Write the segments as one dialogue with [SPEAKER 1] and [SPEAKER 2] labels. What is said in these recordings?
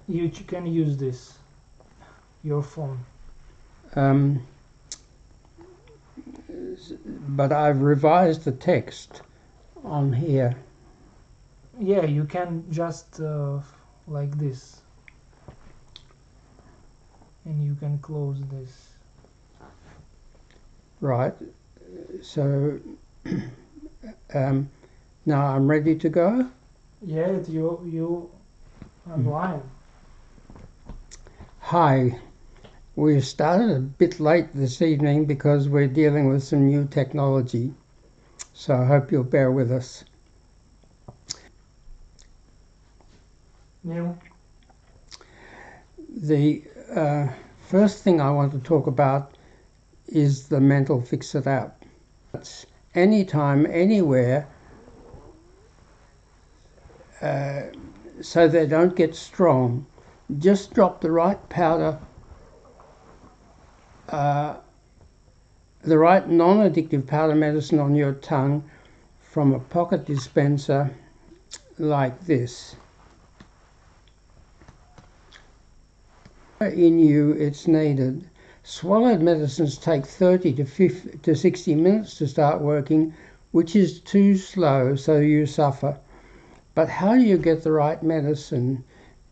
[SPEAKER 1] You can use this, your phone.
[SPEAKER 2] But I've revised the text on here.
[SPEAKER 1] Yeah, you can just like this, and you can close this.
[SPEAKER 2] Right. So now I'm ready to go.
[SPEAKER 1] Yeah, you are blind.
[SPEAKER 2] Hi. We started a bit late this evening because we're dealing with some new technology, so I hope you'll bear with us.
[SPEAKER 1] Neil?
[SPEAKER 2] The first thing I want to talk about is the Mental Fix It app. It's anytime, anywhere, so they don't get strong. Just drop the right powder, the right non-addictive powder medicine on your tongue from a pocket dispenser like this. In you, it's needed. Swallowed medicines take 30 to 60 minutes to start working, which is too slow, so you suffer. But how do you get the right medicine?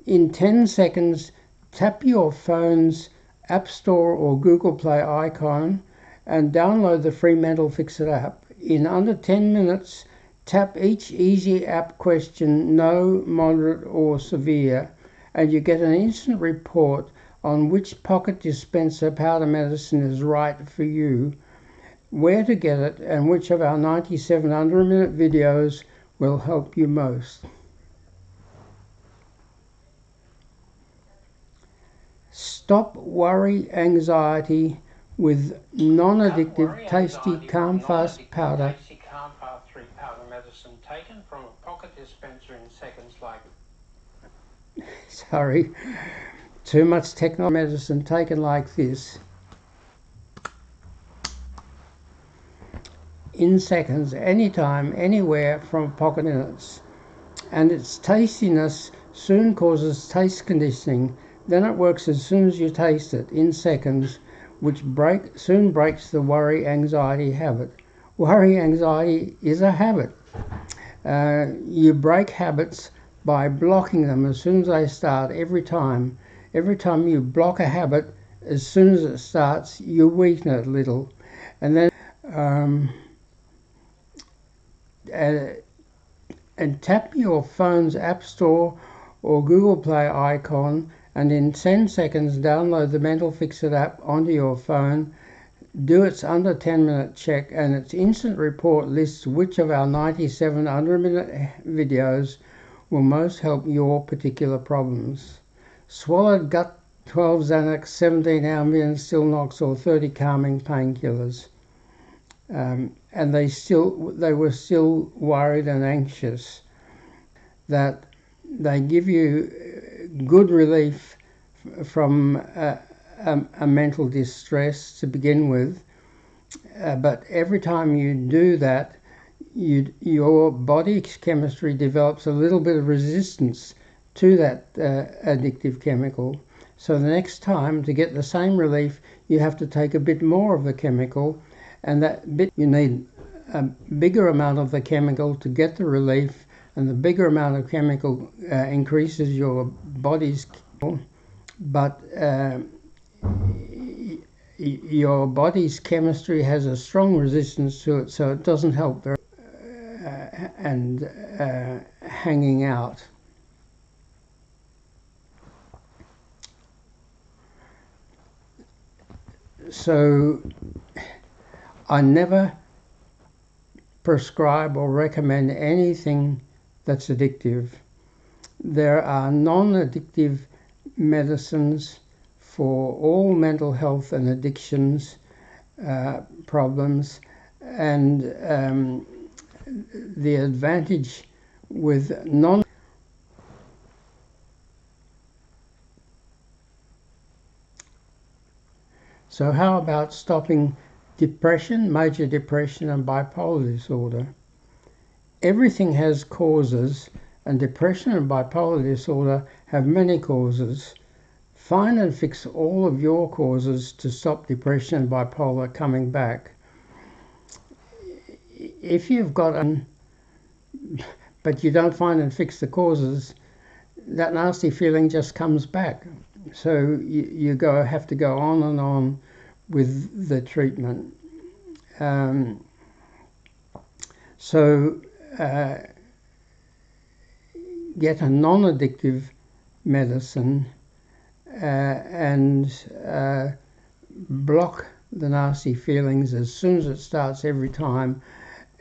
[SPEAKER 2] In 10 seconds, tap your phone's App Store or Google Play icon and download the free Mental Fix It app. In under 10 minutes, tap each easy app question, no, moderate or severe, and you get an instant report on which pocket dispenser powder medicine is right for you, where to get it, and which of our 97 under-a-minute videos will help you most. Stop worry, anxiety with non-addictive, tasty, calm, fast powder.
[SPEAKER 3] Calm Fast 3 powder medicine taken from a pocket dispenser in seconds like...
[SPEAKER 2] Sorry. Too much technology medicine taken like this. In seconds, anytime, anywhere from pocket minutes. And its tastiness soon causes taste conditioning. Then it works as soon as you taste it, in seconds, which soon breaks the worry, anxiety habit. Worry, anxiety is a habit. You break habits by blocking them as soon as they start, every time. Every time you block a habit, as soon as it starts, you weaken it a little. And then and tap your phone's App Store or Google Play icon, and in 10 seconds download the Mental Fix It app onto your phone. Do its under 10-minute check, and its instant report lists which of our 97 under-a-minute videos will most help your particular problems. Swallowed gut, 12 Xanax, 17 Ambien, Stilnox, or 30 calming painkillers. And they were still worried and anxious. That they give you good relief from a mental distress to begin with, but every time you do that, your body's chemistry develops a little bit of resistance to that addictive chemical. So the next time, to get the same relief, you have to take a bit more of the chemical, and that bit you need a bigger amount of the chemical to get the relief, and the bigger amount of chemical increases your body's chemical, but your body's chemistry has a strong resistance to it, so it doesn't help very and hanging out. So I never prescribe or recommend anything that's addictive. There are non-addictive medicines for all mental health and addictions problems, and the advantage with non So how about stopping depression, major depression and bipolar disorder? Everything has causes, and depression and bipolar disorder have many causes. Find and fix all of your causes to stop depression and bipolar coming back. If you've got but you don't find and fix the causes, that nasty feeling just comes back. So you have to go on and on with the treatment. Get a non-addictive medicine and block the nasty feelings as soon as it starts every time,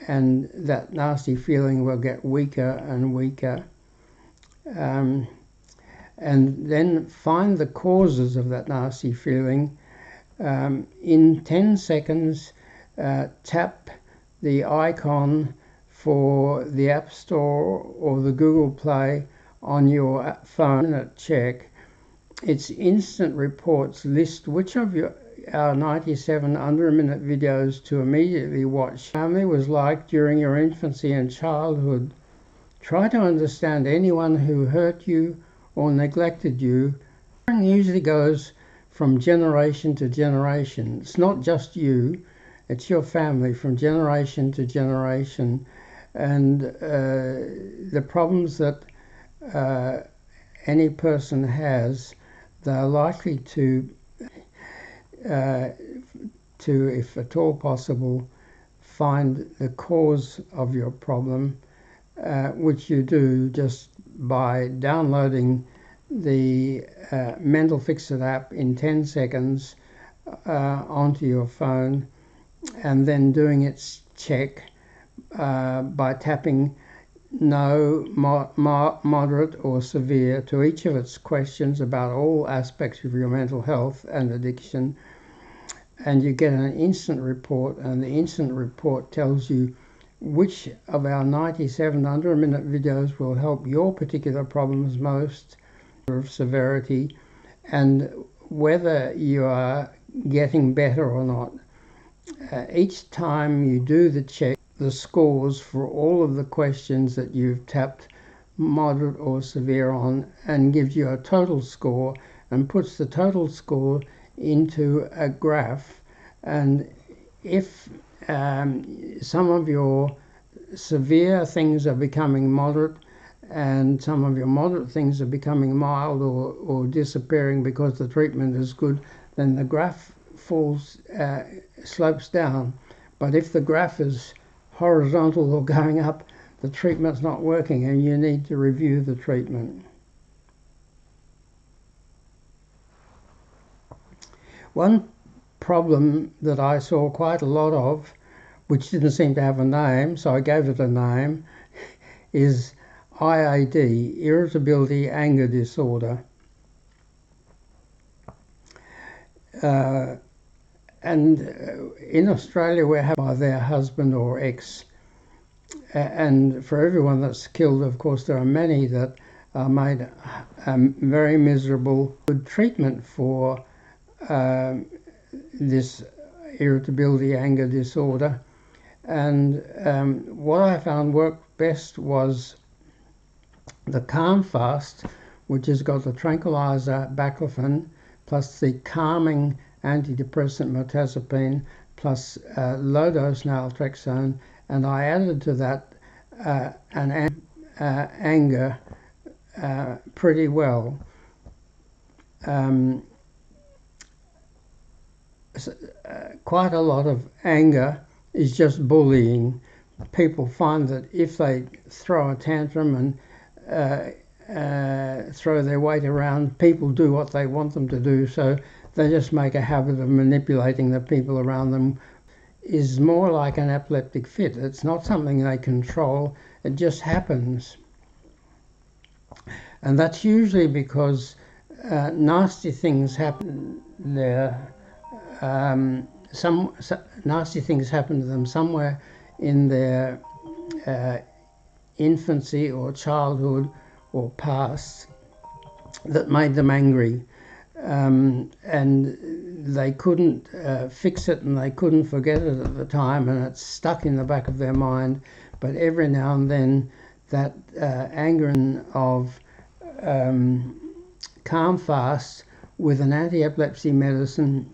[SPEAKER 2] and that nasty feeling will get weaker and weaker. And then find the causes of that nasty feeling. In 10 seconds, tap the icon for the App Store or the Google Play on your phone at check. Its instant reports list which of our 97 under-a-minute videos to immediately watch. Family was like during your infancy and childhood. Try to understand anyone who hurt you or neglected you. It usually goes from generation to generation. It's not just you, it's your family from generation to generation. And the problems that any person has, they're likely to, if at all possible, find the cause of your problem, which you do just by downloading the Mental Fix It app in 10 seconds onto your phone, and then doing its check by tapping no, moderate or severe to each of its questions about all aspects of your mental health and addiction, and you get an instant report, and the instant report tells you which of our 97 under-a-minute videos will help your particular problems most of severity, and whether you are getting better or not. Each time you do the check, the scores for all of the questions that you've tapped moderate or severe on, and gives you a total score and puts the total score into a graph. And if some of your severe things are becoming moderate and some of your moderate things are becoming mild or disappearing because the treatment is good, then the graph slopes down. But if the graph is horizontal or going up, the treatment's not working and you need to review the treatment. One problem that I saw quite a lot of, which didn't seem to have a name, so I gave it a name, is IAD, irritability anger disorder. And in Australia we're having by their husband or ex, and for everyone that's killed, of course, there are many that are made very miserable. Good treatment for this irritability anger disorder, and what I found worked best was the Calm Fast, which has got the tranquilizer baclofen plus the calming antidepressant mirtazapine plus low-dose naltrexone, and I added to that anger pretty well. Quite a lot of anger is just bullying. People find that if they throw a tantrum and throw their weight around, people do what they want them to do, so they just make a habit of manipulating the people around them. Is more like an epileptic fit. It's not something they control, it just happens. And that's usually because nasty things happen there. Some nasty things happen to them somewhere in their infancy or childhood or past that made them angry. And they couldn't fix it and they couldn't forget it at the time, and it's stuck in the back of their mind. But every now and then that anger of Calm Fast with an anti-epilepsy medicine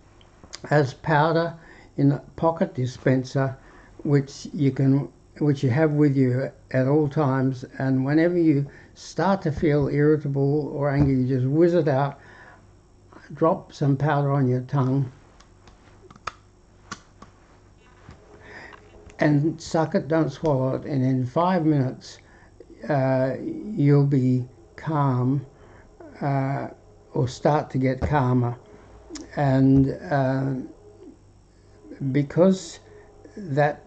[SPEAKER 2] as powder in a pocket dispenser, which you have with you at all times, and whenever you start to feel irritable or angry, you just whiz it out, drop some powder on your tongue, and suck it, don't swallow it, and in 5 minutes you'll be calm or start to get calmer. And because that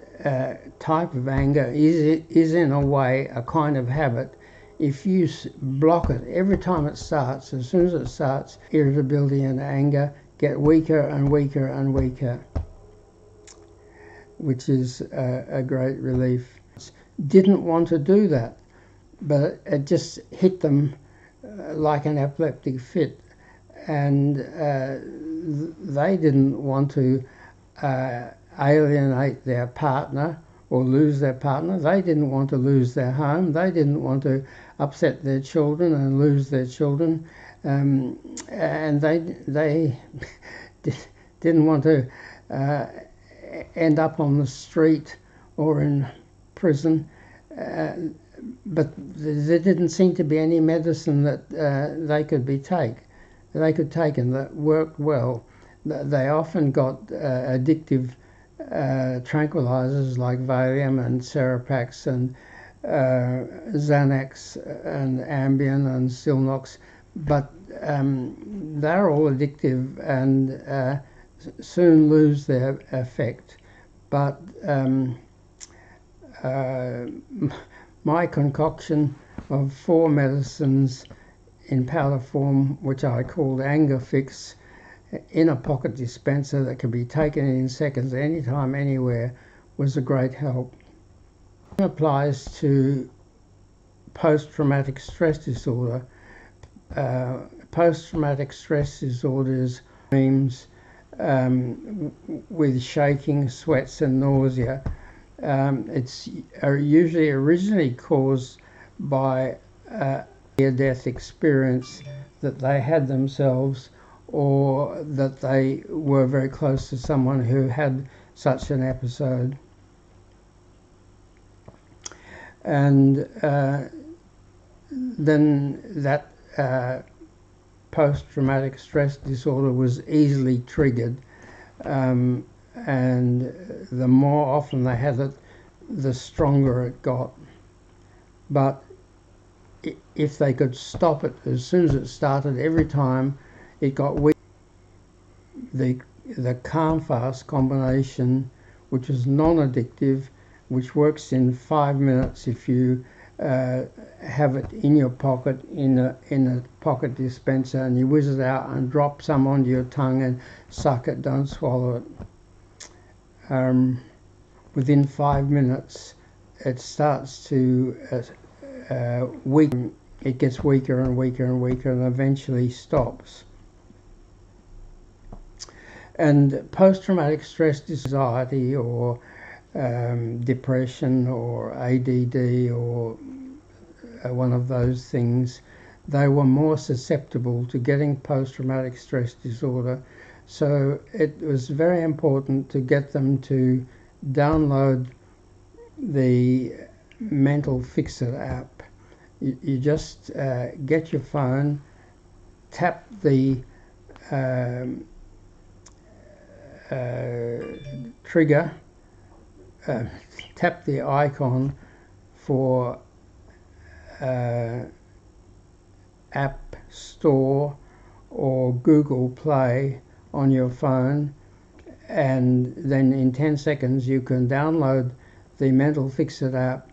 [SPEAKER 2] type of anger is in a way a kind of habit, if you block it every time it starts, as soon as it starts, irritability and anger get weaker and weaker and weaker, which is a great relief. Didn't want to do that, but it just hit them like an epileptic fit, and they didn't want to alienate their partner or lose their partner. They didn't want to lose their home. They didn't want to upset their children and lose their children, and they didn't want to end up on the street or in prison, but there didn't seem to be any medicine that they could take and that worked well. They often got addictive tranquilizers like Valium and Seropax and Xanax and Ambien and Stilnox, but they're all addictive and soon lose their effect. But my concoction of 4 medicines in powder form, which I called Anger Fix, in a pocket dispenser that can be taken in seconds, anytime, anywhere, was a great help. It applies to post-traumatic stress disorder. Post-traumatic stress disorders, dreams with shaking, sweats and nausea. It's usually originally caused by a near-death experience that they had themselves, or that they were very close to someone who had such an episode. And then that post-traumatic stress disorder was easily triggered, and the more often they had it, the stronger it got. But if they could stop it as soon as it started, every time it got weak, the Calm Fast combination, which is non-addictive, which works in 5 minutes if you have it in your pocket in a pocket dispenser, and you whiz it out and drop some onto your tongue and suck it, don't swallow it. Within 5 minutes it starts to weaken. It gets weaker and weaker and weaker and eventually stops. And post-traumatic stress anxiety or depression or ADD or one of those things, they were more susceptible to getting post-traumatic stress disorder. So it was very important to get them to download the Mental Fix-It app. You just get your phone, tap the trigger, tap the icon for App Store or Google Play on your phone, and then in 10 seconds you can download the Mental Fix-It app.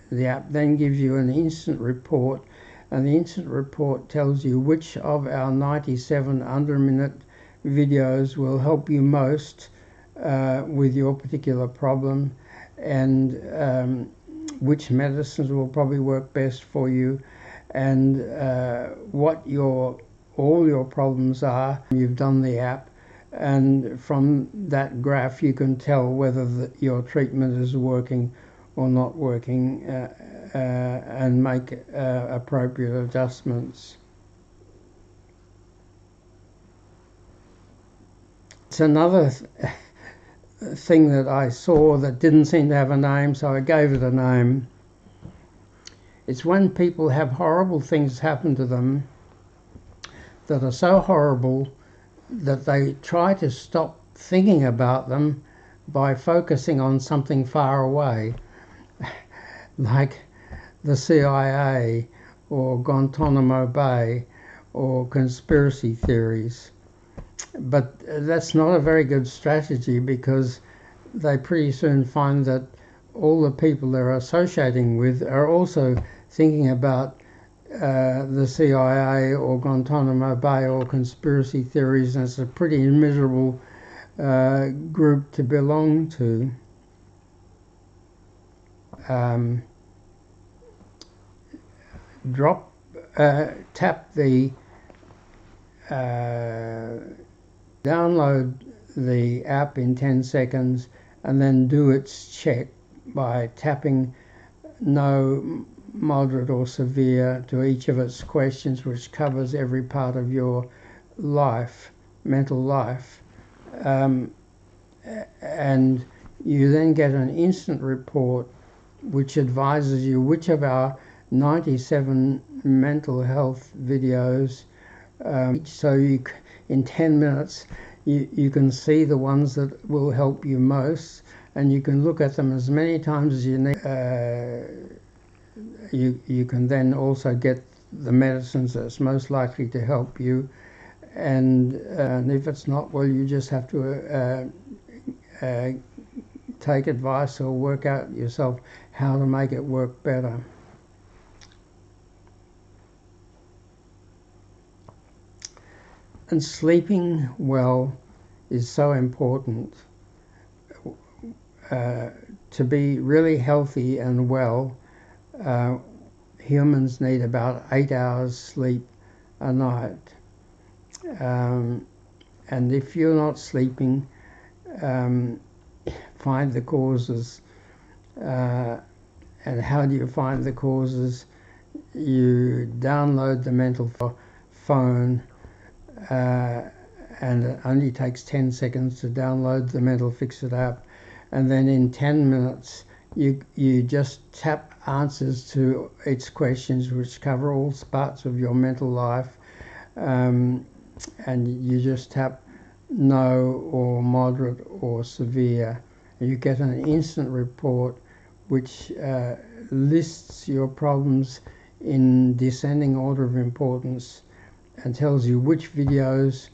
[SPEAKER 2] The app then gives you an instant report, and the instant report tells you which of our 97 under-a-minute videos will help you most with your particular problem, and which medicines will probably work best for you, and what all your problems are. You've done the app, and from that graph you can tell whether your treatment is working or not working, and make appropriate adjustments. It's another thing that I saw that didn't seem to have a name, so I gave it a name. It's when people have horrible things happen to them that are so horrible that they try to stop thinking about them by focusing on something far away, like the CIA or Guantanamo Bay or conspiracy theories. But that's not a very good strategy, because they pretty soon find that all the people they're associating with are also thinking about the CIA or Guantanamo Bay or conspiracy theories, and it's a pretty miserable group to belong to. Tap the download the app in 10 seconds and then do its check by tapping no, moderate or severe to each of its questions, which covers every part of your life, mental life. And you then get an instant report which advises you which of our 97 mental health videos, so in 10 minutes you can see the ones that will help you most, and you can look at them as many times as you need. You can then also get the medicines that's most likely to help you, and if it's not, well, you just have to take advice or work out yourself how to make it work better. And sleeping well is so important. To be really healthy and well, humans need about 8 hours sleep a night. And if you're not sleeping, find the causes. And how do you find the causes? You download the mental phone, and it only takes 10 seconds to download the Mental Fix-It app, and then in 10 minutes you just tap answers to its questions, which cover all parts of your mental life, and you just tap no or moderate or severe, and you get an instant report which lists your problems in descending order of importance and tells you which videos,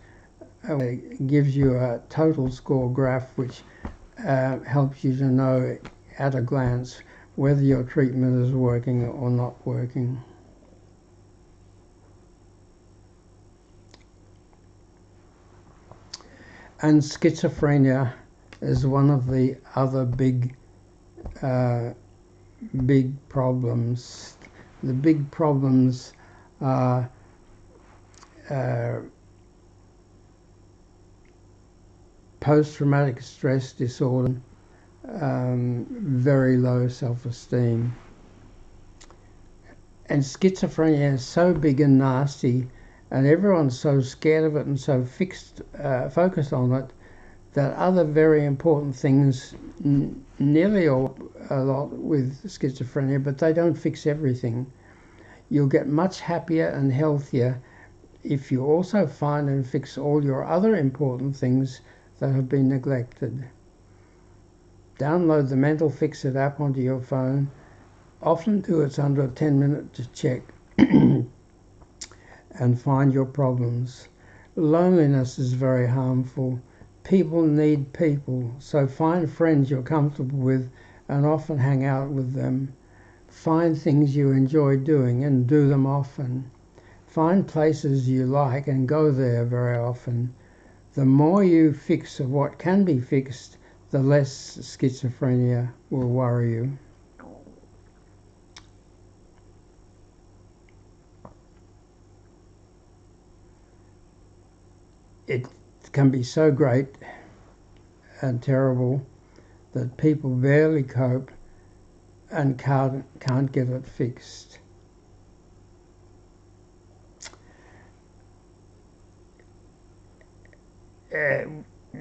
[SPEAKER 2] gives you a total score graph which helps you to know at a glance whether your treatment is working or not working. And schizophrenia is one of the other big problems. The big problems are post-traumatic stress disorder, very low self-esteem. And schizophrenia is so big and nasty, and everyone's so scared of it and so focused on it, that other very important things nearly a lot with schizophrenia, but they don't fix everything. You'll get much happier and healthier if you also find and fix all your other important things that have been neglected. Download the Mental Fix-It app onto your phone. Often do it's under a 10-minute check and find your problems. Loneliness is very harmful. People need people, so find friends you're comfortable with and often hang out with them. Find things you enjoy doing and do them often. Find places you like and go there very often. The more you fix of what can be fixed, the less schizophrenia will worry you. It can be so great and terrible that people barely cope and can't get it fixed.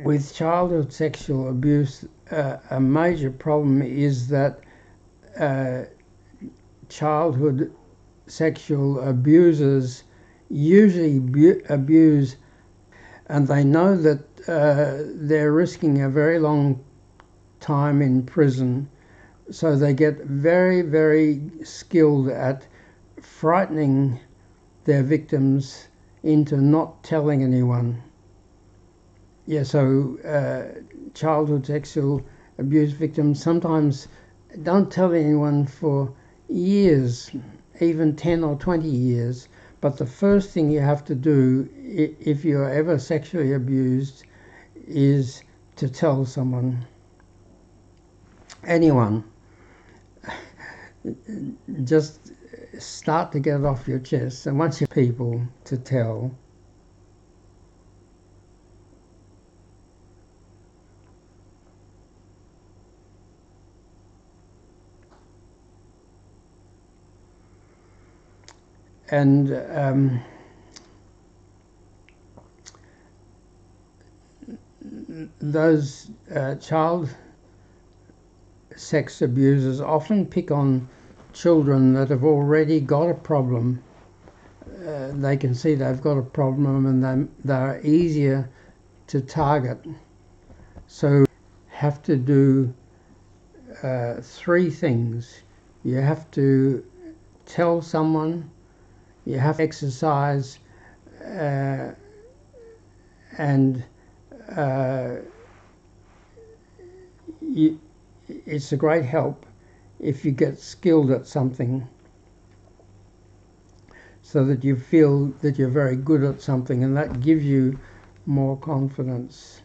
[SPEAKER 2] With childhood sexual abuse, a major problem is that childhood sexual abusers usually abuse, and they know that they're risking a very long time in prison, so they get very, very skilled at frightening their victims into not telling anyone. Yeah, so childhood sexual abuse victims sometimes don't tell anyone for years, even 10 or 20 years. But the first thing you have to do if you're ever sexually abused is to tell someone, anyone. Just start to get it off your chest, and once you're people to tell. And those child sex abusers often pick on children that have already got a problem. They can see they've got a problem, and they're easier to target. So have to do three things. You have to tell someone, you have to exercise, and it's a great help if you get skilled at something, so that you feel that you're very good at something, and that gives you more confidence.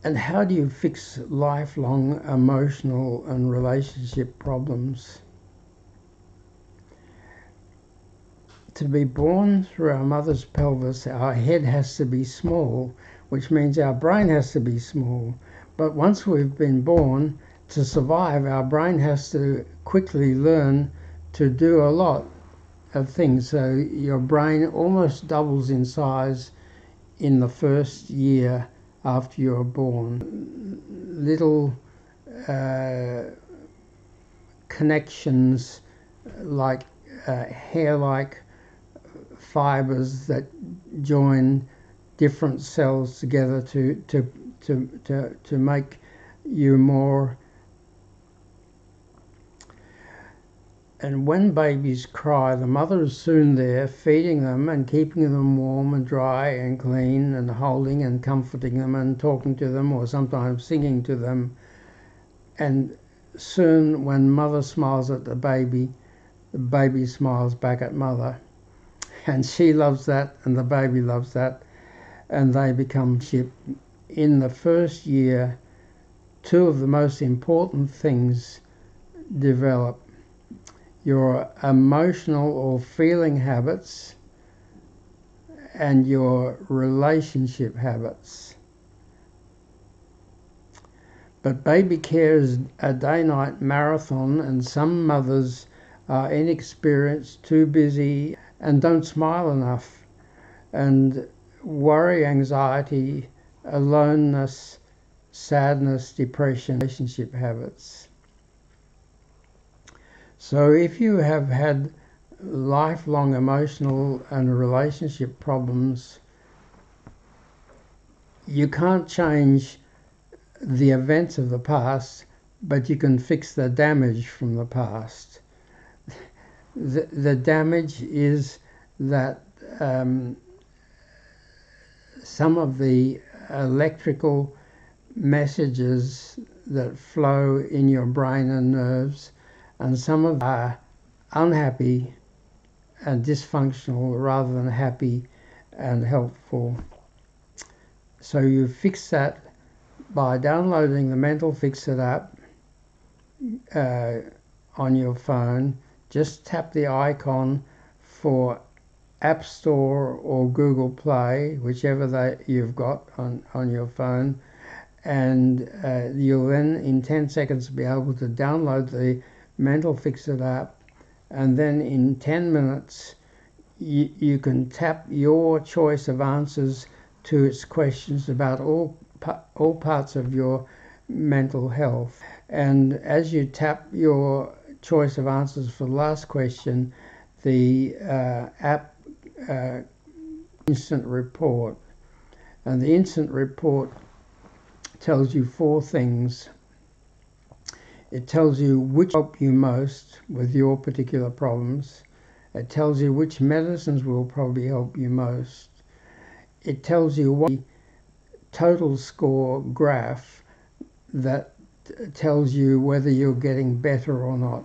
[SPEAKER 2] And how do you fix lifelong emotional and relationship problems? To be born through our mother's pelvis, our head has to be small, which means our brain has to be small. But once we've been born, to survive, our brain has to quickly learn to do a lot of things. So your brain almost doubles in size in the first year after you're born. Little connections like hair-like fibers that join different cells together to make you more. And when babies cry, the mother is soon there, feeding them and keeping them warm and dry and clean, and holding and comforting them and talking to them, or sometimes singing to them. And soon, when mother smiles at the baby smiles back at mother. And she loves that, and the baby loves that, and they become ship. In the first year, two of the most important things develop: your emotional or feeling habits and your relationship habits. But baby care is a day-night marathon, and some mothers are inexperienced, too busy, and don't smile enough, and worry, anxiety, aloneness, sadness, depression, relationship habits. So if you have had lifelong emotional and relationship problems, you can't change the events of the past, but you can fix the damage from the past. The damage is that some of the electrical messages that flow in your brain and nerves, and some of them are unhappy and dysfunctional rather than happy and helpful. So you fix that by downloading the Mental Fix It app on your phone. just tap the icon for App Store or Google Play, whichever you've got on your phone, and you'll then in 10 seconds be able to download the Mental Fix-It app, and then in 10 minutes you can tap your choice of answers to its questions about all parts of your mental health. And as you tap your choice of answers for the last question, the app instant report, and the instant report tells you 4 things. It tells you which help you most with your particular problems. It tells you which medicines will probably help you most. It tells you what total score graph that tells you whether you're getting better or not.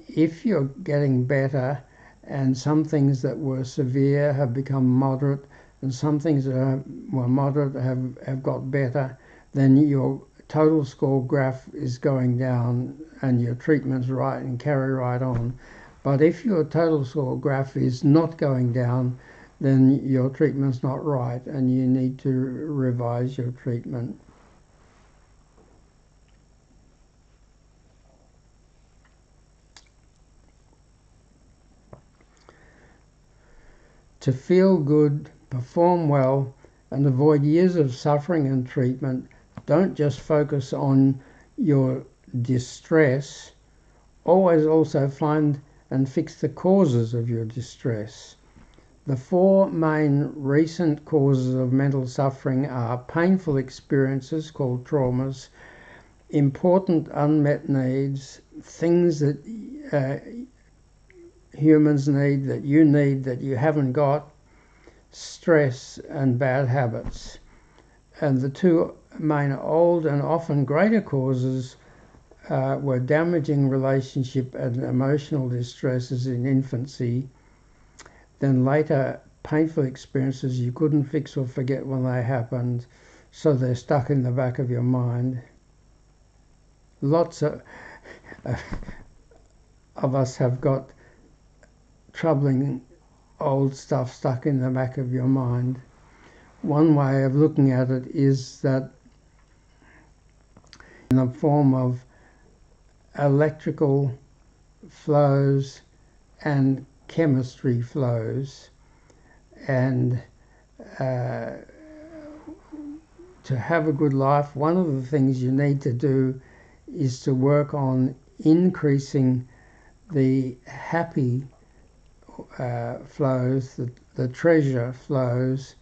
[SPEAKER 2] If you're getting better and some things that were severe have become moderate and some things that were moderate have got better, then your total score graph is going down and your treatment's right and carry right on. But if your total score graph is not going down, then your treatment's not right and you need to revise your treatment. To feel good, perform well, and avoid years of suffering and treatment, don't just focus on your distress. Always also find and fix the causes of your distress. The 4 main recent causes of mental suffering are painful experiences called traumas, important unmet needs, things that humans need, that you haven't got, stress, and bad habits. And the 2 main old and often greater causes were damaging relationship and emotional distresses in infancy, then later painful experiences you couldn't fix or forget when they happened, so they're stuck in the back of your mind. Lots of us have got troubling old stuff stuck in the back of your mind. One way of looking at it is that in the form of electrical flows and chemistry flows, and to have a good life, one of the things you need to do is to work on increasing the happy flows, the treasure flows,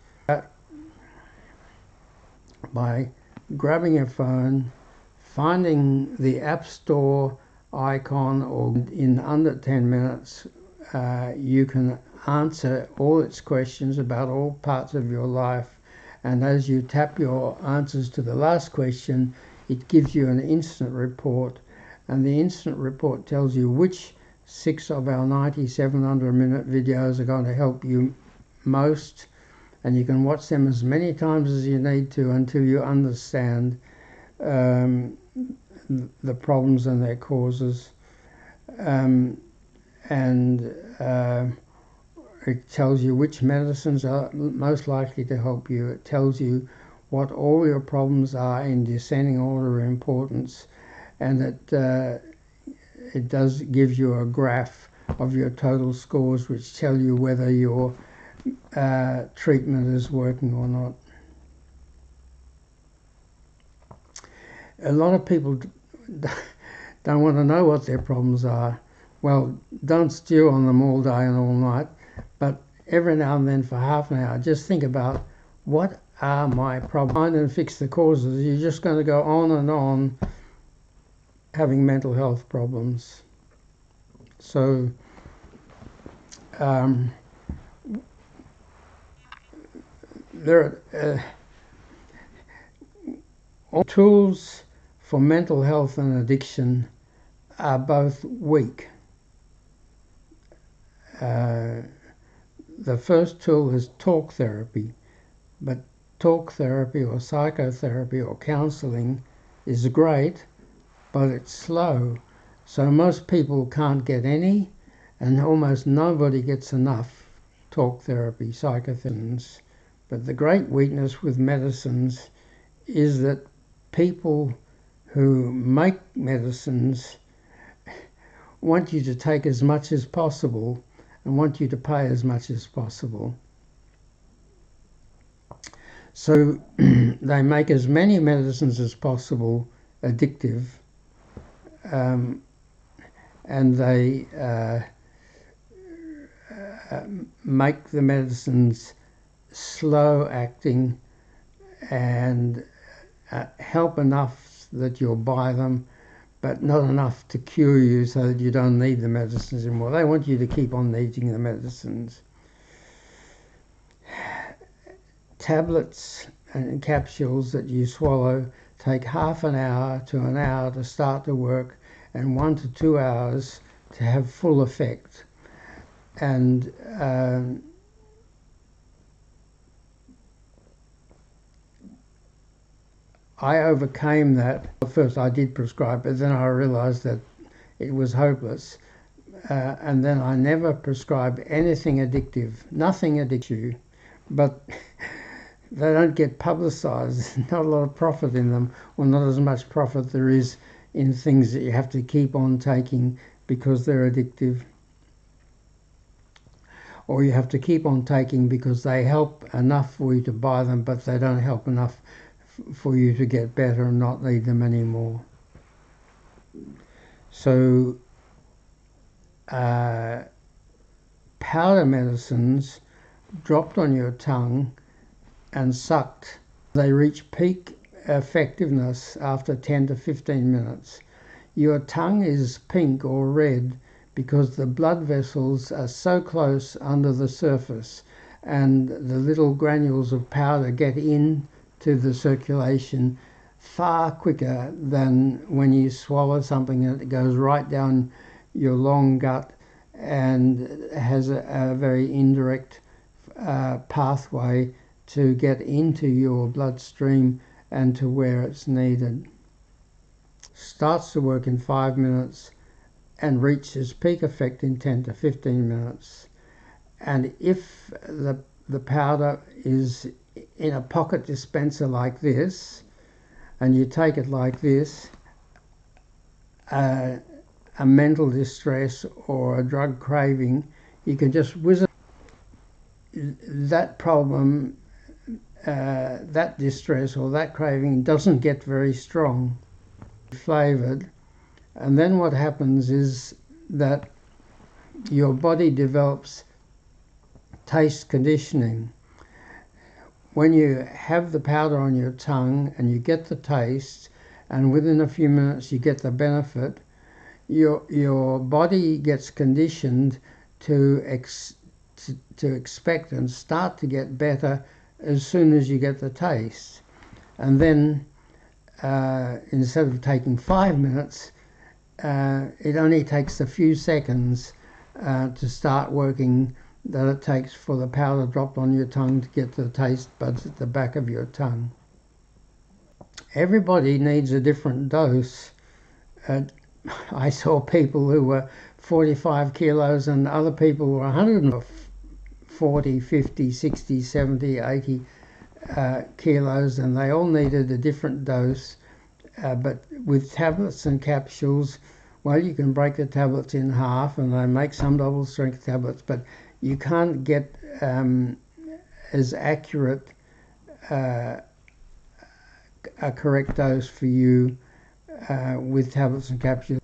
[SPEAKER 2] by grabbing your phone, finding the App Store icon, or in under 10 minutes you can answer all its questions about all parts of your life. And as you tap your answers to the last question, it gives you an instant report, and the instant report tells you which 6 of our 9700-minute videos are going to help you most, and you can watch them as many times as you need to until you understand the problems and their causes. It tells you which medicines are most likely to help you. It tells you what all your problems are in descending order of importance, and it does give you a graph of your total scores which tell you whether your treatment is working or not. A lot of people don't want to know what their problems are. Well, don't stew on them all day and all night, but every now and then for half an hour, just think about, what are my problems? Find and fix the causes. You're just going to go on and on having mental health problems. So there are all tools for mental health and addiction are both weak. The first tool is talk therapy, but talk therapy or psychotherapy or counseling is great, but it's slow. So most people can't get any, and almost nobody gets enough talk therapy, psychotherapies. But the great weakness with medicines is that people who make medicines want you to take as much as possible and want you to pay as much as possible. So they make as many medicines as possible addictive, and they make the medicines slow acting and help enough that you'll buy them, but not enough to cure you so that you don't need the medicines anymore. They want you to keep on needing the medicines. Tablets and capsules that you swallow take half an hour to an hour to start to work and 1 to 2 hours to have full effect. And I overcame that. First I did prescribe, but then I realized that it was hopeless. And then I never prescribed anything addictive, nothing addicts you, but they don't get publicized. Not a lot of profit in them, or not as much profit there is in things that you have to keep on taking because they're addictive. Or you have to keep on taking because they help enough for you to buy them, but they don't help enough for you to get better and not need them anymore. So powder medicines dropped on your tongue and sucked, they reach peak effectiveness after 10 to 15 minutes. Your tongue is pink or red because the blood vessels are so close under the surface, and the little granules of powder get in to the circulation far quicker than when you swallow something and it goes right down your long gut and has a very indirect pathway to get into your bloodstream and to where it's needed. Starts to work in 5 minutes and reaches peak effect in 10 to 15 minutes. And if the powder is in a pocket dispenser like this, and you take it like this, a mental distress or a drug craving, you can just whiz it. That problem, that distress or that craving doesn't get very strong, flavored, and then what happens is that your body develops taste conditioning. When you have the powder on your tongue and you get the taste, and within a few minutes you get the benefit, your body gets conditioned to expect and start to get better as soon as you get the taste. And then instead of taking 5 minutes, it only takes a few seconds to start working that it takes for the powder dropped on your tongue to get the taste buds at the back of your tongue. Everybody needs a different dose. I saw people who were 45 kilos and other people were 140, 50, 60, 70, 80 kilos, and they all needed a different dose. But with tablets and capsules, well, you can break the tablets in half and they make some double strength tablets, but you can't get as accurate a correct dose for you with tablets and capsules.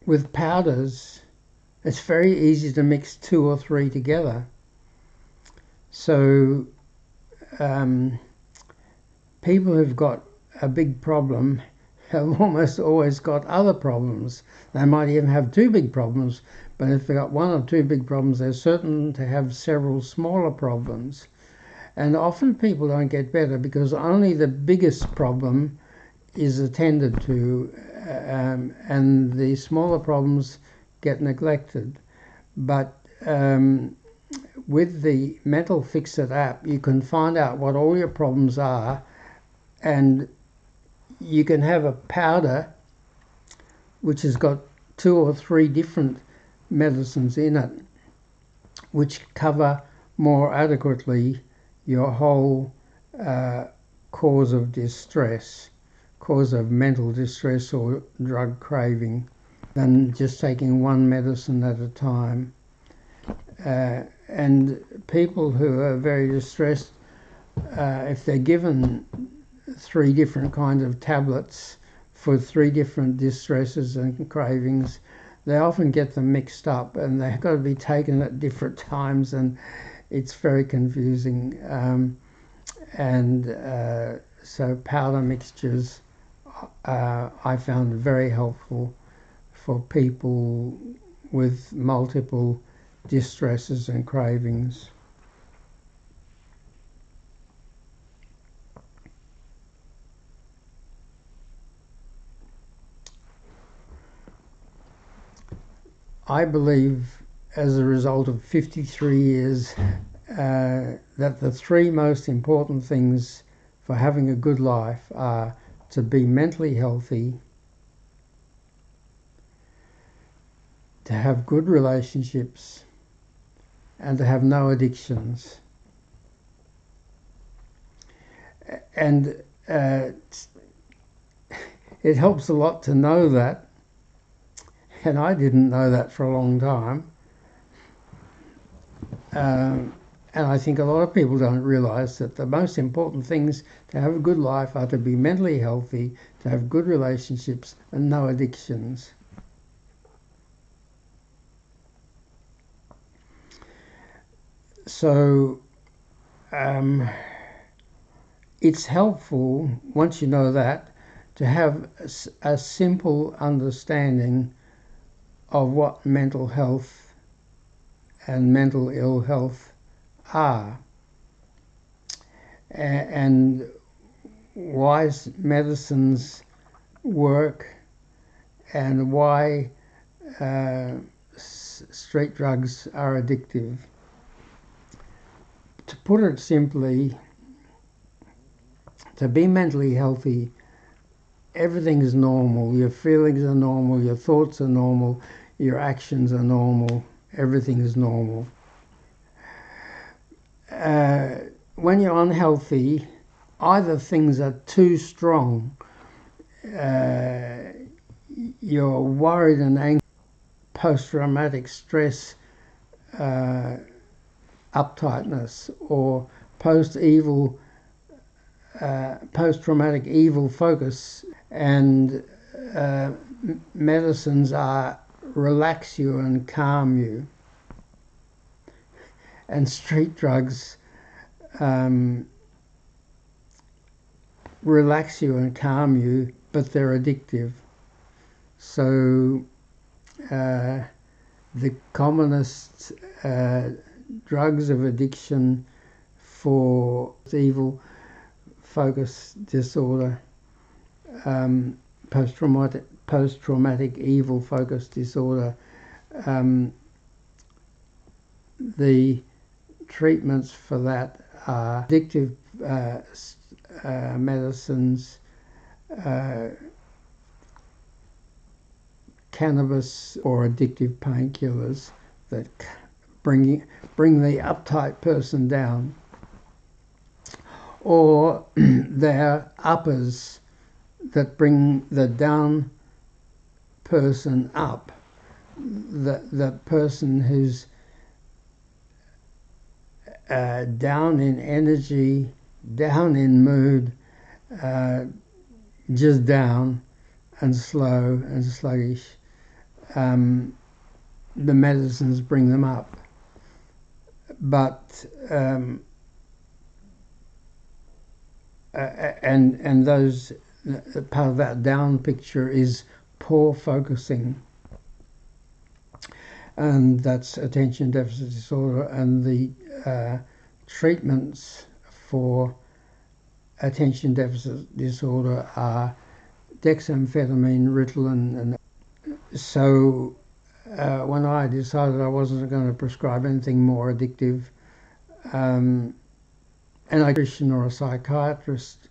[SPEAKER 2] With powders, it's very easy to mix 2 or 3 together. So people who've got a big problem have almost always got other problems. They might even have 2 big problems, but if they've got 1 or 2 big problems, they're certain to have several smaller problems. And often people don't get better because only the biggest problem is attended to, and the smaller problems get neglected. But with the Mental Fix-It app, you can find out what all your problems are, and you can have a powder which has got 2 or 3 different medicines in it, which cover more adequately your whole cause of distress, cause of mental distress or drug craving, than just taking one medicine at a time. And people who are very distressed, if they're given 3 different kinds of tablets for 3 different distresses and cravings, they often get them mixed up, and they've got to be taken at different times, and it's very confusing. So powder mixtures I found very helpful for people with multiple distresses and cravings. I believe, as a result of 53 years, that the 3 most important things for having a good life are to be mentally healthy, to have good relationships, and to have no addictions. And it helps a lot to know that, and I didn't know that for a long time. And I think a lot of people don't realise that the most important things to have a good life are to be mentally healthy, to have good relationships, and no addictions. So it's helpful, once you know that, to have a simple understanding of what mental health and mental ill health are, and why medicines work, and why street drugs are addictive. To put it simply, to be mentally healthy, everything is normal. Your feelings are normal, your thoughts are normal, your actions are normal, everything is normal. When you're unhealthy, either things are too strong, you're worried and anxious, post-traumatic stress, uptightness, or post-traumatic evil focus, and medicines are relax you and calm you. And street drugs relax you and calm you, but they're addictive. So the commonest drugs of addiction for evil focus disorder, post-traumatic evil focus disorder, the treatments for that are addictive medicines, cannabis or addictive painkillers that bring the uptight person down, or they're uppers that bring the down person up, the person who's down in energy, down in mood, just down and slow and sluggish. The medicines bring them up, but and those, part of that down picture is poor focusing, and that's attention deficit disorder. And the treatments for attention deficit disorder are dexamphetamine, Ritalin, and so when I decided I wasn't going to prescribe anything more addictive, and a Christian or a psychiatrist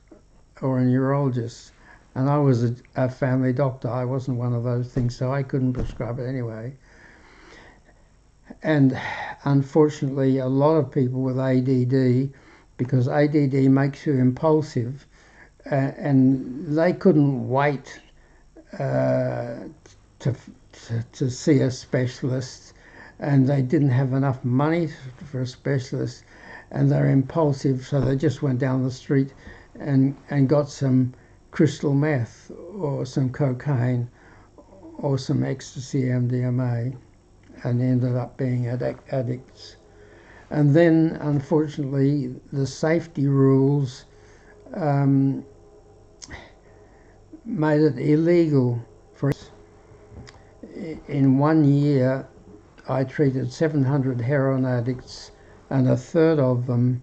[SPEAKER 2] or a neurologist. And I was a family doctor. I wasn't one of those things, so I couldn't prescribe it anyway. And unfortunately, a lot of people with ADD, because ADD makes you impulsive, and they couldn't wait to see a specialist, and they didn't have enough money for a specialist, and they're impulsive, so they just went down the street and got some crystal meth or some cocaine or some ecstasy, MDMA, and ended up being addicts. And then, unfortunately, the safety rules made it illegal for. In 1 year, I treated 700 heroin addicts, and a third of them,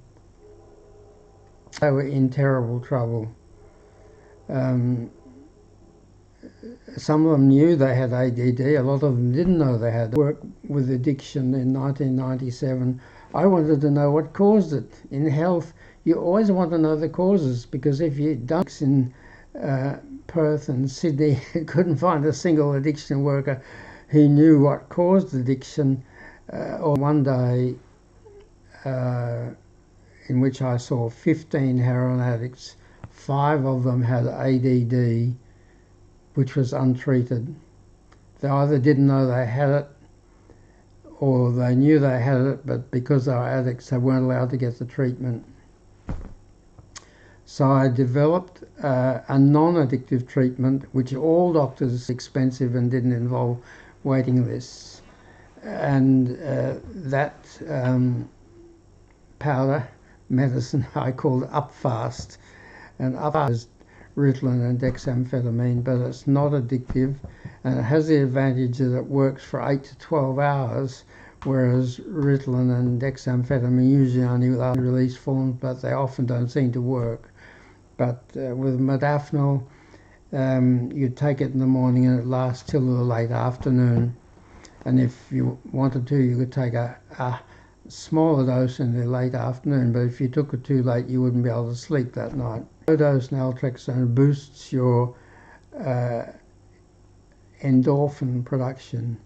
[SPEAKER 2] they were in terrible trouble. Some of them knew they had ADD, a lot of them didn't know they had. Worked with addiction in 1997. I wanted to know what caused it. In health, you always want to know the causes, because if you don't, in Perth and Sydney, couldn't find a single addiction worker who knew what caused addiction. Or one day in which I saw 15 heroin addicts, 5 of them had ADD, which was untreated. They either didn't know they had it, or they knew they had it, but because they were addicts, they weren't allowed to get the treatment. So I developed a non-addictive treatment, which all doctors expensive and didn't involve waiting lists. And that powder medicine I called Upfast. And Upfast is Ritalin and dexamphetamine, but it's not addictive, and it has the advantage that it works for 8 to 12 hours, whereas Ritalin and dexamphetamine usually only with unreleased forms, but they often don't seem to work. But with modafinil, you take it in the morning and it lasts till the late afternoon. And if you wanted to, you could take a smaller dose in the late afternoon, but if you took it too late, you wouldn't be able to sleep that night. Low dose naltrexone boosts your endorphin production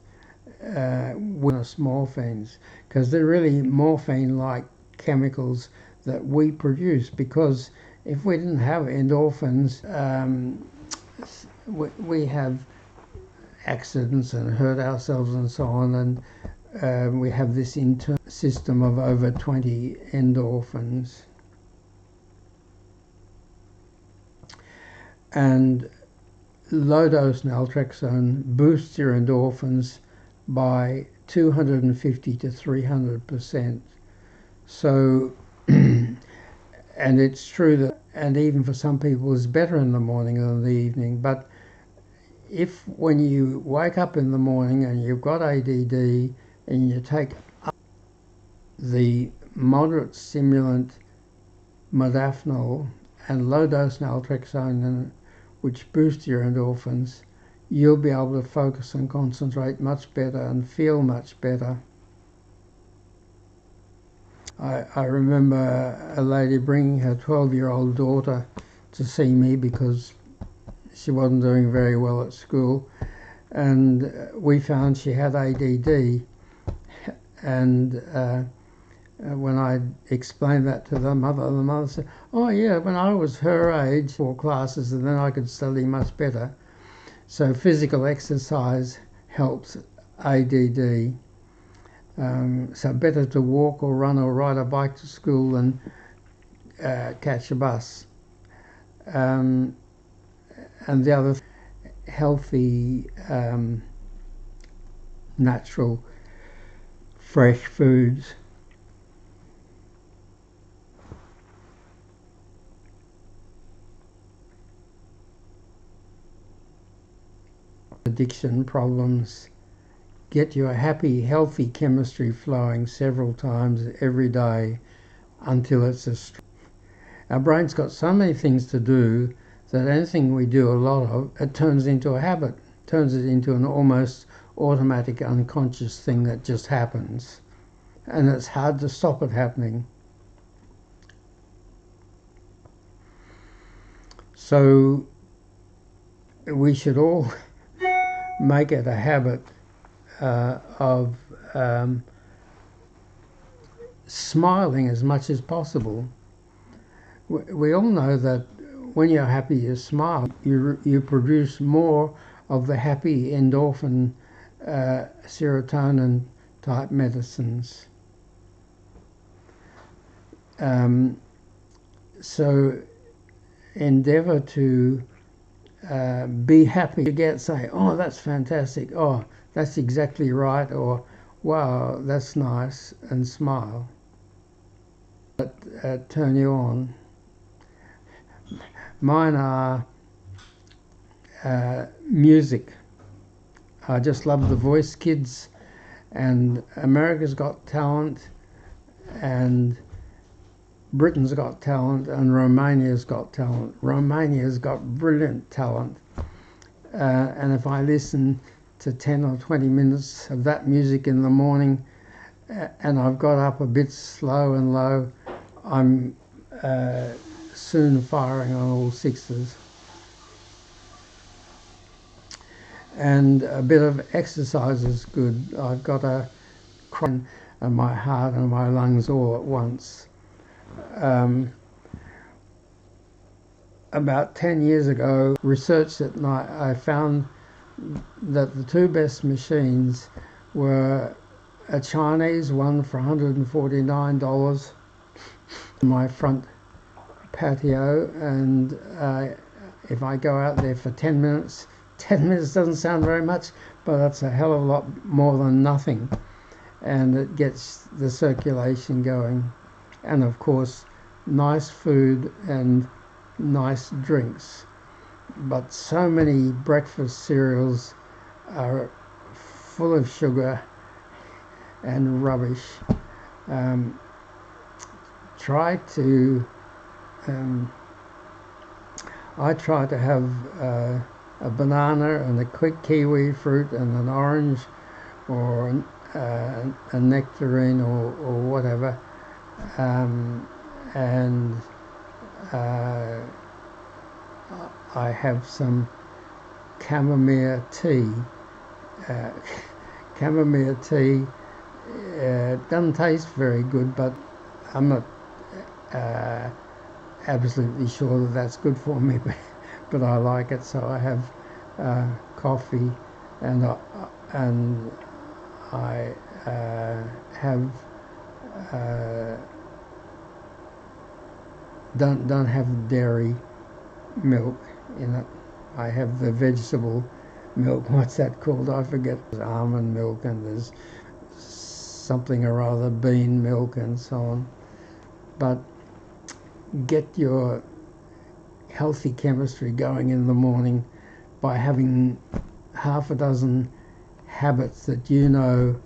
[SPEAKER 2] with morphines, because they're really morphine-like chemicals that we produce, because if we didn't have endorphins, we have accidents and hurt ourselves and so on, and we have this internal system of over 20 endorphins. And low-dose naltrexone boosts your endorphins by 250 to 300%. So, and it's true that, and even for some people, it's better in the morning than the evening. But if when you wake up in the morning and you've got ADD and you take the moderate stimulant modafinil and low-dose naltrexone, which boost your endorphins, you'll be able to focus and concentrate much better and feel much better. I remember a lady bringing her 12-year-old daughter to see me because she wasn't doing very well at school, and we found she had ADD, and when I explained that to the mother said, "Oh yeah, when I was her age, 4 classes, and then I could study much better." So physical exercise helps ADD. So better to walk or run or ride a bike to school than catch a bus. And the other, healthy, natural, fresh foods. Addiction problems. Get your happy, healthy chemistry flowing several times every day until it's our brain's got so many things to do that anything we do a lot of, it turns into a habit, turns it into an almost automatic, unconscious thing that just happens. And it's hard to stop it happening. So we should all make it a habit of smiling as much as possible. We all know that when you're happy, you smile. You produce more of the happy endorphin, serotonin type medicines. So endeavor to be happy. You say, oh, that's fantastic. Oh, that's exactly right. Or, wow, that's nice. And smile. That turn you on. Mine are music. I just love The Voice Kids and America's Got Talent and Britain's Got Talent and Romania's Got Talent. Romania's got brilliant talent. And if I listen to 10 or 20 minutes of that music in the morning and I've got up a bit slow and low, I'm soon firing on all sixes. And a bit of exercise is good. I've got a crying and my heart and my lungs all at once. About 10 years ago, researched at night, I found that the two best machines were a Chinese one for $149 in my front patio, and if I go out there for 10 minutes, 10 minutes doesn't sound very much, but that's a hell of a lot more than nothing, and it gets the circulation going. And of course, nice food and nice drinks. But so many breakfast cereals are full of sugar and rubbish. I try to have a banana and a quick kiwi fruit and an orange or a nectarine or whatever, and I have some chamomile tea. Chamomile tea doesn't taste very good, but I'm not absolutely sure that that's good for me, but I like it, so I have coffee, and I have don't have dairy milk in it. I have the vegetable milk. What's that called? I forget. There's almond milk and there's something or other, bean milk and so on. But get your healthy chemistry going in the morning by having half a dozen habits that you know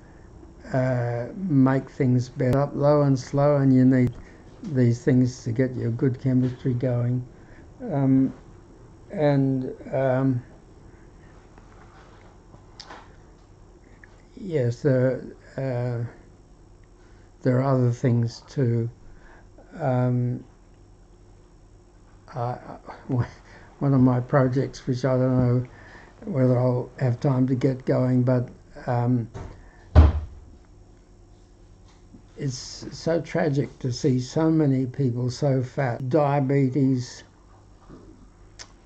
[SPEAKER 2] make things better. Up low and slow, and you need these things to get your good chemistry going. Yes, there are other things too. One of my projects, which I don't know whether I'll have time to get going, but it's so tragic to see so many people so fat. Diabetes,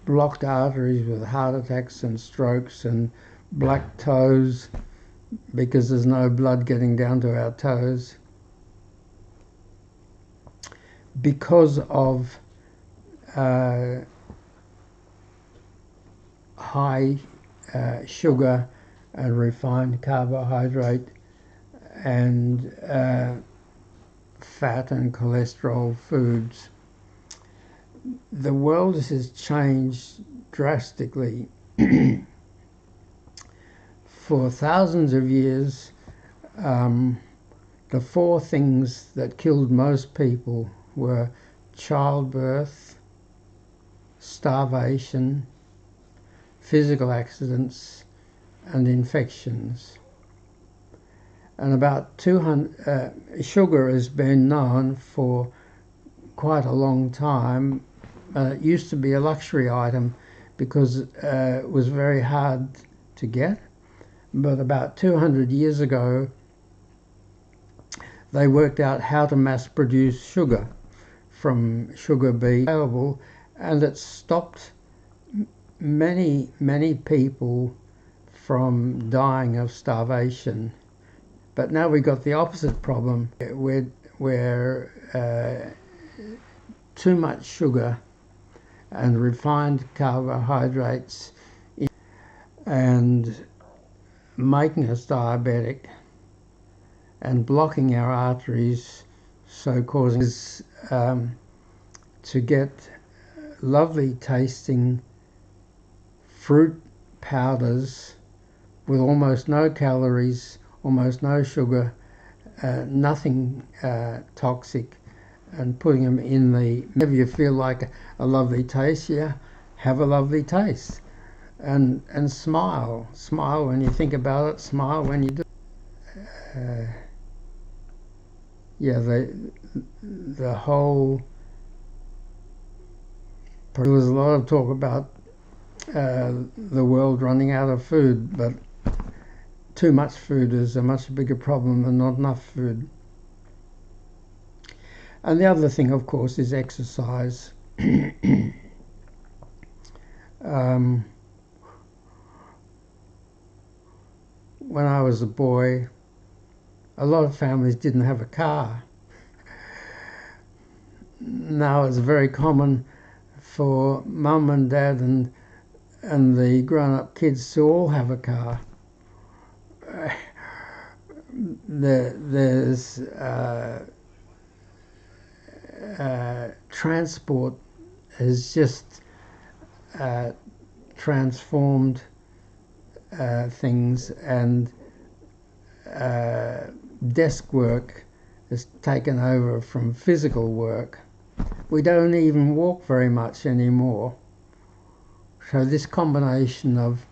[SPEAKER 2] blocked arteries with heart attacks and strokes, and black toes because there's no blood getting down to our toes, because of high sugar and refined carbohydrate and fat and cholesterol foods. The world has changed drastically. For thousands of years, the four things that killed most people were childbirth, starvation, physical accidents, and infections. And about 200, sugar has been known for quite a long time, It used to be a luxury item because it was very hard to get. But about 200 years ago, they worked out how to mass produce sugar from sugar beet available, and it stopped many people from dying of starvation. But now we've got the opposite problem, where too much sugar and refined carbohydrates and making us diabetic and blocking our arteries, so causing us to get lovely tasting fruit powders with almost no calories, almost no sugar, nothing toxic, and putting them in the... Whenever you feel like a lovely taste, yeah, have a lovely taste. And smile when you think about it, smile when you do. Yeah, the whole... There was a lot of talk about the world running out of food, but too much food is a much bigger problem than not enough food. And the other thing, of course, is exercise. When I was a boy, a lot of families didn't have a car. Now it's very common for mum and dad and the grown-up kids to all have a car. There's transport has just transformed things, and desk work has taken over from physical work. We don't even walk very much anymore. So this combination of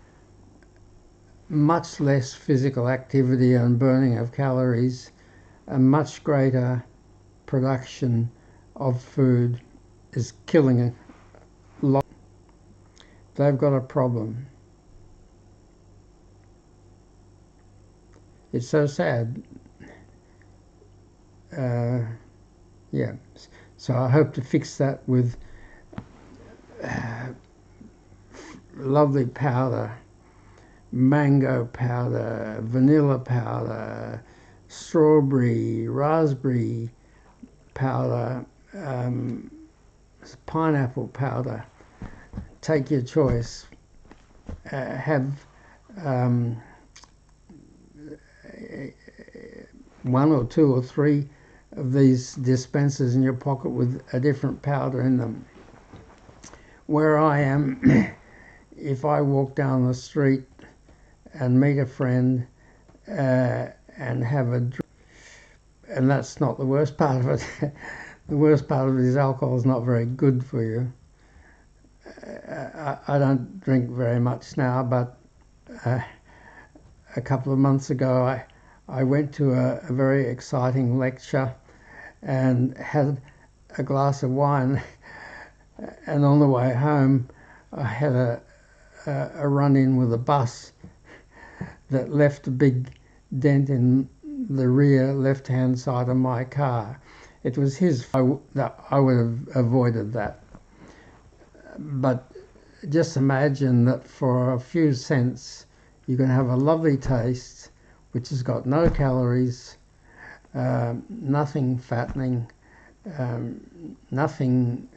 [SPEAKER 2] much less physical activity and burning of calories and much greater production of food is killing a lot. They've got a problem. It's so sad. Yeah. So I hope to fix that with lovely powder, mango powder, vanilla powder, strawberry, raspberry powder, pineapple powder. Take your choice. Have one or two or three of these dispensers in your pocket with a different powder in them. Where I am, if I walk down the street and meet a friend and have a drink, and that's not the worst part of it. The worst part of it is alcohol is not very good for you. I don't drink very much now, but a couple of months ago I went to a very exciting lecture and had a glass of wine, and on the way home I had a run-in with a bus that left a big dent in the rear left-hand side of my car. It was his fault. I would have avoided that. But just imagine that for a few cents you can have a lovely taste which has got no calories, nothing fattening, nothing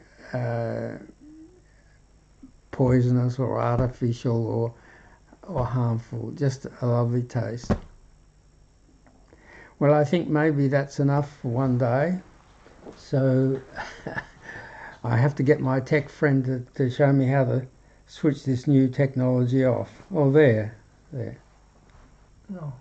[SPEAKER 2] poisonous or artificial or harmful, just a lovely taste. Well, I think maybe that's enough for one day. So I have to get my tech friend to show me how to switch this new technology off. Oh, there.
[SPEAKER 1] No.